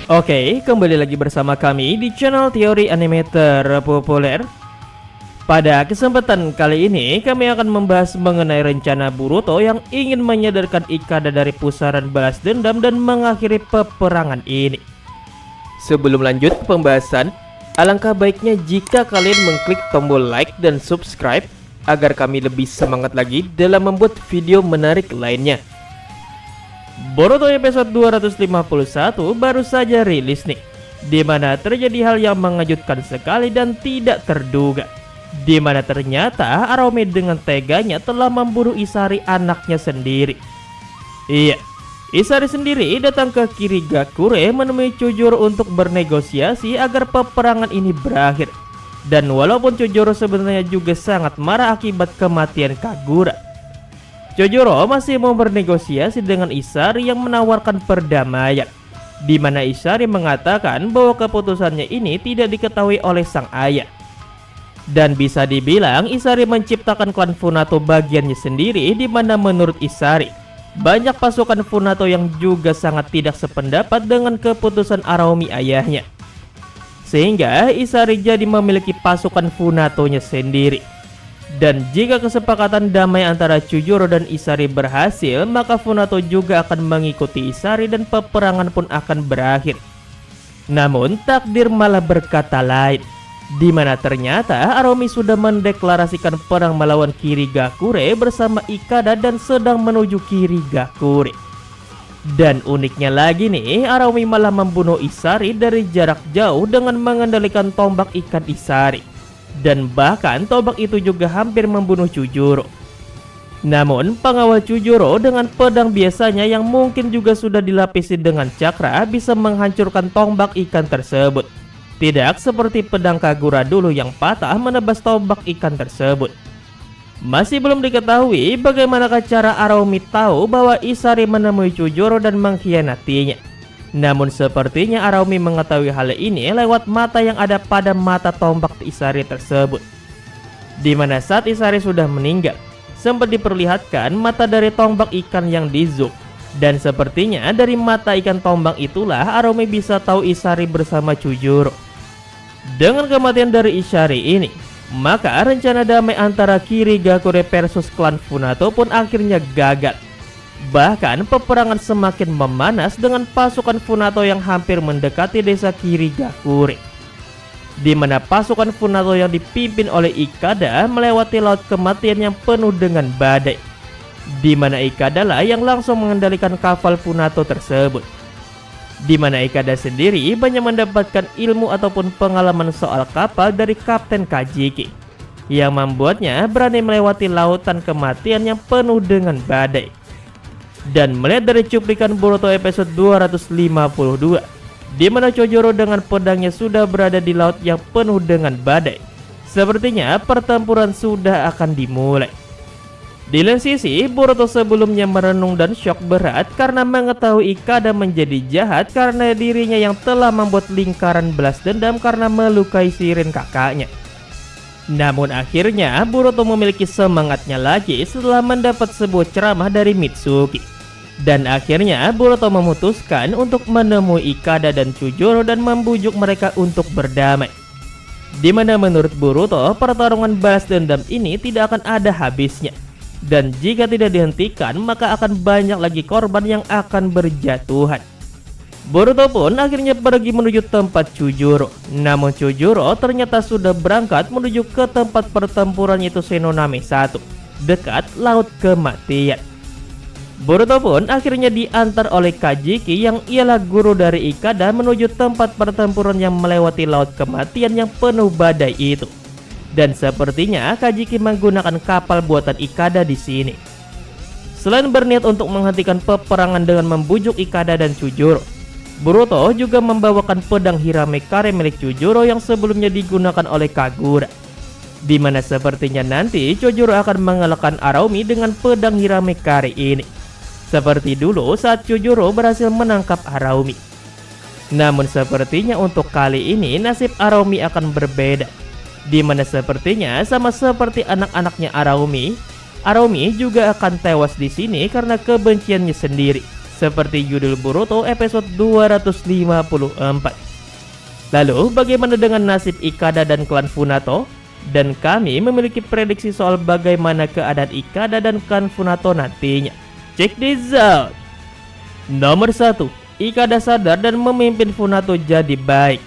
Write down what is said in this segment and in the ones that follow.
Oke, kembali lagi bersama kami di channel teori anime terpopuler. Pada kesempatan kali ini, kami akan membahas mengenai rencana Boruto yang ingin menyadarkan Ikada dari pusaran balas dendam dan mengakhiri peperangan ini. Sebelum lanjut ke pembahasan, alangkah baiknya jika kalian mengklik tombol like dan subscribe agar kami lebih semangat lagi dalam membuat video menarik lainnya. Boruto episode 251 baru saja rilis nih, di mana terjadi hal yang mengejutkan sekali dan tidak terduga, di mana ternyata Arome dengan teganya telah membunuh Isari, anaknya sendiri. Iya, Isari sendiri datang ke Kirigakure menemui Chojuro untuk bernegosiasi agar peperangan ini berakhir. Dan walaupun Chojuro sebenarnya juga sangat marah akibat kematian Kagura, Chojuro masih mau bernegosiasi dengan Isari yang menawarkan perdamaian, di mana Isari mengatakan bahwa keputusannya ini tidak diketahui oleh sang ayah. Dan bisa dibilang Isari menciptakan klan Funato bagiannya sendiri, di mana menurut Isari banyak pasukan Funato yang juga sangat tidak sependapat dengan keputusan Arome ayahnya. Sehingga Isari jadi memiliki pasukan Funatonya sendiri. Dan jika kesepakatan damai antara Chojuro dan Isari berhasil, maka Funato juga akan mengikuti Isari dan peperangan pun akan berakhir. Namun takdir malah berkata lain, di mana ternyata Arome sudah mendeklarasikan perang melawan Kirigakure bersama Ikada dan sedang menuju Kirigakure. Dan uniknya lagi nih, Arome malah membunuh Isari dari jarak jauh dengan mengendalikan tombak ikan Isari. Dan bahkan tombak itu juga hampir membunuh Chojuro. Namun pengawal Chojuro dengan pedang biasanya yang mungkin juga sudah dilapisi dengan cakra bisa menghancurkan tombak ikan tersebut. Tidak seperti pedang Kagura dulu yang patah menebas tombak ikan tersebut. Masih belum diketahui bagaimanakah cara Arome tahu bahwa Isari menemui Chojuro dan mengkhianatinya. Namun sepertinya Arome mengetahui hal ini lewat mata yang ada pada mata tombak Isari tersebut. Di mana saat Isari sudah meninggal, sempat diperlihatkan mata dari tombak ikan yang di zoom. Dan sepertinya dari mata ikan tombak itulah Arome bisa tahu Isari bersama Chojuro. Dengan kematian dari Isari ini, maka rencana damai antara Kirigakure versus klan Funato pun akhirnya gagal. Bahkan peperangan semakin memanas dengan pasukan Funato yang hampir mendekati desa Kirigakure, di mana pasukan Funato yang dipimpin oleh Ikada melewati laut kematian yang penuh dengan badai, di mana Ikada lah yang langsung mengendalikan kapal Funato tersebut. Di mana Ikada sendiri banyak mendapatkan ilmu ataupun pengalaman soal kapal dari Kapten Kajiki, yang membuatnya berani melewati lautan kematian yang penuh dengan badai. Dan melihat dari cuplikan Boruto episode 252, di mana Chojuro dengan pedangnya sudah berada di laut yang penuh dengan badai, sepertinya pertempuran sudah akan dimulai. Di lain sisi, Boruto sebelumnya merenung dan syok berat karena mengetahui Ikada menjadi jahat karena dirinya yang telah membuat lingkaran balas dendam karena melukai Shirin kakaknya. Namun akhirnya Boruto memiliki semangatnya lagi setelah mendapat sebuah ceramah dari Mitsuki. Dan akhirnya Boruto memutuskan untuk menemui Ikada dan Chojuro dan membujuk mereka untuk berdamai. Di mana menurut Boruto pertarungan balas dendam ini tidak akan ada habisnya. Dan jika tidak dihentikan maka akan banyak lagi korban yang akan berjatuhan. Boruto pun akhirnya pergi menuju tempat Chojuro. Namun Chojuro ternyata sudah berangkat menuju ke tempat pertempuran yaitu Shinoname 1, dekat laut kematian. Boruto pun akhirnya diantar oleh Kajiki yang ialah guru dari Ikada menuju tempat pertempuran yang melewati laut kematian yang penuh badai itu. Dan sepertinya Kajiki menggunakan kapal buatan Ikada di sini. Selain berniat untuk menghentikan peperangan dengan membujuk Ikada dan Chojuro, Boruto juga membawakan pedang Hiramekare milik Chojuro yang sebelumnya digunakan oleh Kagura. Di mana sepertinya nanti Chojuro akan mengalahkan Arome dengan pedang Hiramekare ini, seperti dulu saat Chojuro berhasil menangkap Arome. Namun sepertinya untuk kali ini nasib Arome akan berbeda, di mana sepertinya sama seperti anak-anaknya Arome juga akan tewas di sini karena kebenciannya sendiri, seperti judul Boruto episode 254. Lalu bagaimana dengan nasib Ikada dan klan Funato? Dan kami memiliki prediksi soal bagaimana keadaan Ikada dan klan Funato nantinya. Check this out. Nomor 1, Ikada sadar dan memimpin Funato jadi baik.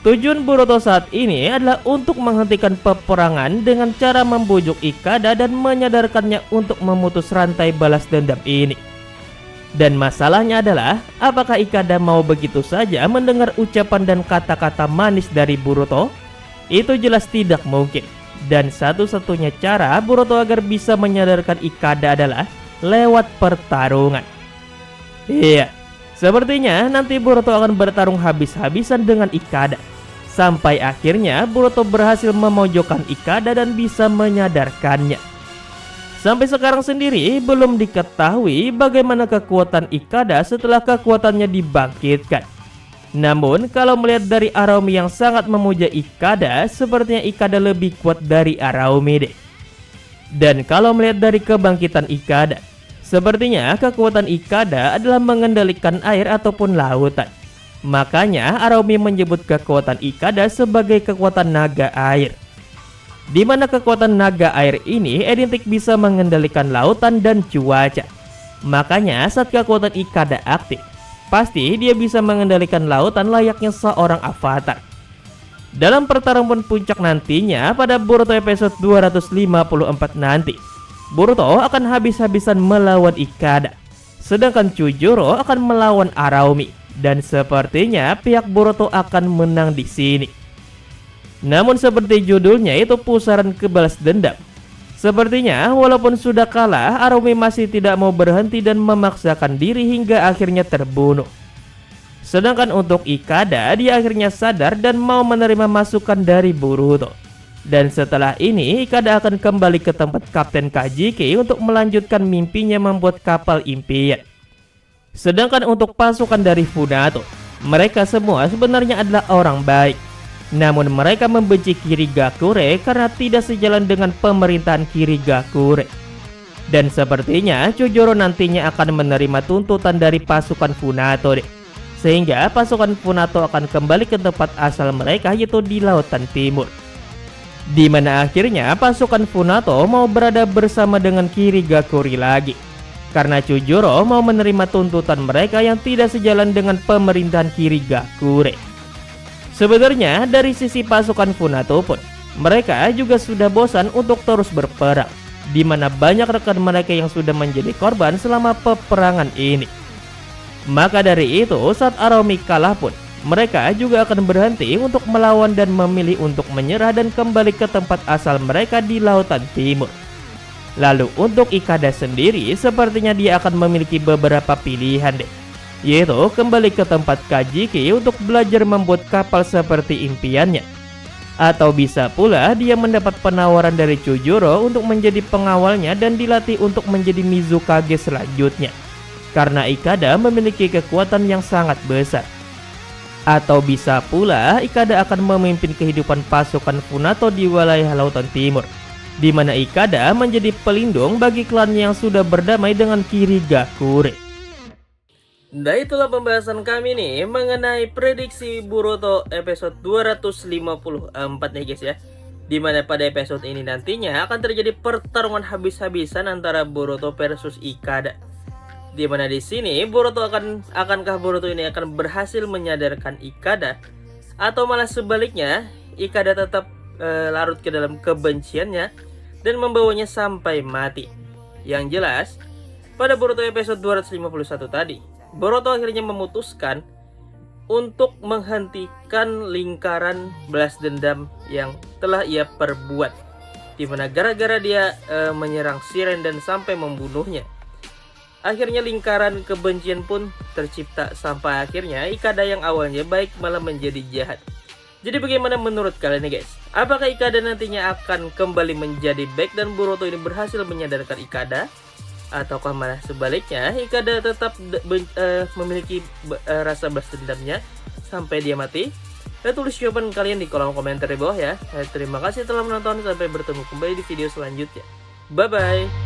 Tujuan Boruto saat ini adalah untuk menghentikan peperangan dengan cara membujuk Ikada dan menyadarkannya untuk memutus rantai balas dendam ini. Dan masalahnya adalah, apakah Ikada mau begitu saja mendengar ucapan dan kata-kata manis dari Boruto? Itu jelas tidak mungkin. Dan satu-satunya cara Boruto agar bisa menyadarkan Ikada adalah lewat pertarungan. Iya, sepertinya nanti Boruto akan bertarung habis-habisan dengan Ikada. Sampai akhirnya Boruto berhasil memojokkan Ikada dan bisa menyadarkannya. Sampai sekarang sendiri belum diketahui bagaimana kekuatan Ikada setelah kekuatannya dibangkitkan. Namun kalau melihat dari Araumi yang sangat memuja Ikada, sepertinya Ikada lebih kuat dari Araumi deh. Dan kalau melihat dari kebangkitan Ikada, sepertinya kekuatan Ikada adalah mengendalikan air ataupun lautan. Makanya Araumi menyebut kekuatan Ikada sebagai kekuatan naga air, di mana kekuatan naga air ini identik bisa mengendalikan lautan dan cuaca. Makanya saat kekuatan Ikada aktif, pasti dia bisa mengendalikan lautan layaknya seorang avatar. Dalam pertarungan puncak nantinya pada Boruto episode 254 nanti, Boruto akan habis-habisan melawan Ikada, sedangkan Chujuro akan melawan Araumi. Dan sepertinya pihak Boruto akan menang di sini. Namun seperti judulnya itu pusaran kebalas dendam. Sepertinya walaupun sudah kalah, Araumi masih tidak mau berhenti dan memaksakan diri hingga akhirnya terbunuh. Sedangkan untuk Ikada, dia akhirnya sadar dan mau menerima masukan dari Boruto. Dan setelah ini Ikada akan kembali ke tempat Kapten Kajiki untuk melanjutkan mimpinya membuat kapal impian. Sedangkan untuk pasukan dari Funato, mereka semua sebenarnya adalah orang baik. Namun mereka membenci Kirigakure karena tidak sejalan dengan pemerintahan Kirigakure. Dan sepertinya Chujuro nantinya akan menerima tuntutan dari pasukan Funato deh. Sehingga pasukan Funato akan kembali ke tempat asal mereka, yaitu di Lautan Timur. Di mana akhirnya pasukan Funato mau berada bersama dengan Kirigakure lagi. Karena Chujuro mau menerima tuntutan mereka yang tidak sejalan dengan pemerintahan Kirigakure. Sebenarnya dari sisi pasukan Funato pun, mereka juga sudah bosan untuk terus berperang, di mana banyak rekan mereka yang sudah menjadi korban selama peperangan ini. Maka dari itu saat Araumi kalah pun, mereka juga akan berhenti untuk melawan dan memilih untuk menyerah dan kembali ke tempat asal mereka di Lautan Timur. Lalu untuk Ikada sendiri, sepertinya dia akan memiliki beberapa pilihan deh, yaitu kembali ke tempat Kajiki untuk belajar membuat kapal seperti impiannya. Atau bisa pula dia mendapat penawaran dari Chujuro untuk menjadi pengawalnya dan dilatih untuk menjadi Mizukage selanjutnya. Karena Ikada memiliki kekuatan yang sangat besar. Atau bisa pula Ikada akan memimpin kehidupan pasukan Funato di wilayah Lautan Timur, di mana Ikada menjadi pelindung bagi klan yang sudah berdamai dengan Kirigakure. Nah itulah pembahasan kami nih mengenai prediksi Boruto episode 254 nih guys ya. Dimana pada episode ini nantinya akan terjadi pertarungan habis-habisan antara Boruto versus Ikada. Dimana di sini akankah Boruto ini akan berhasil menyadarkan Ikada, atau malah sebaliknya Ikada tetap larut ke dalam kebenciannya dan membawanya sampai mati. Yang jelas, pada Boruto episode 251 tadi, Boruto akhirnya memutuskan untuk menghentikan lingkaran balas dendam yang telah ia perbuat, dimana gara-gara dia menyerang Shiren dan sampai membunuhnya. Akhirnya lingkaran kebencian pun tercipta sampai akhirnya Ikada yang awalnya baik malah menjadi jahat. Jadi bagaimana menurut kalian nih guys? Apakah Ikada nantinya akan kembali menjadi baik dan Boruto ini berhasil menyadarkan Ikada? Ataukah malah sebaliknya Ikada tetap memiliki rasa balas dendamnya sampai dia mati? Tulis jawaban kalian di kolom komentar di bawah ya. Terima kasih telah menonton, sampai bertemu kembali di video selanjutnya. Bye bye.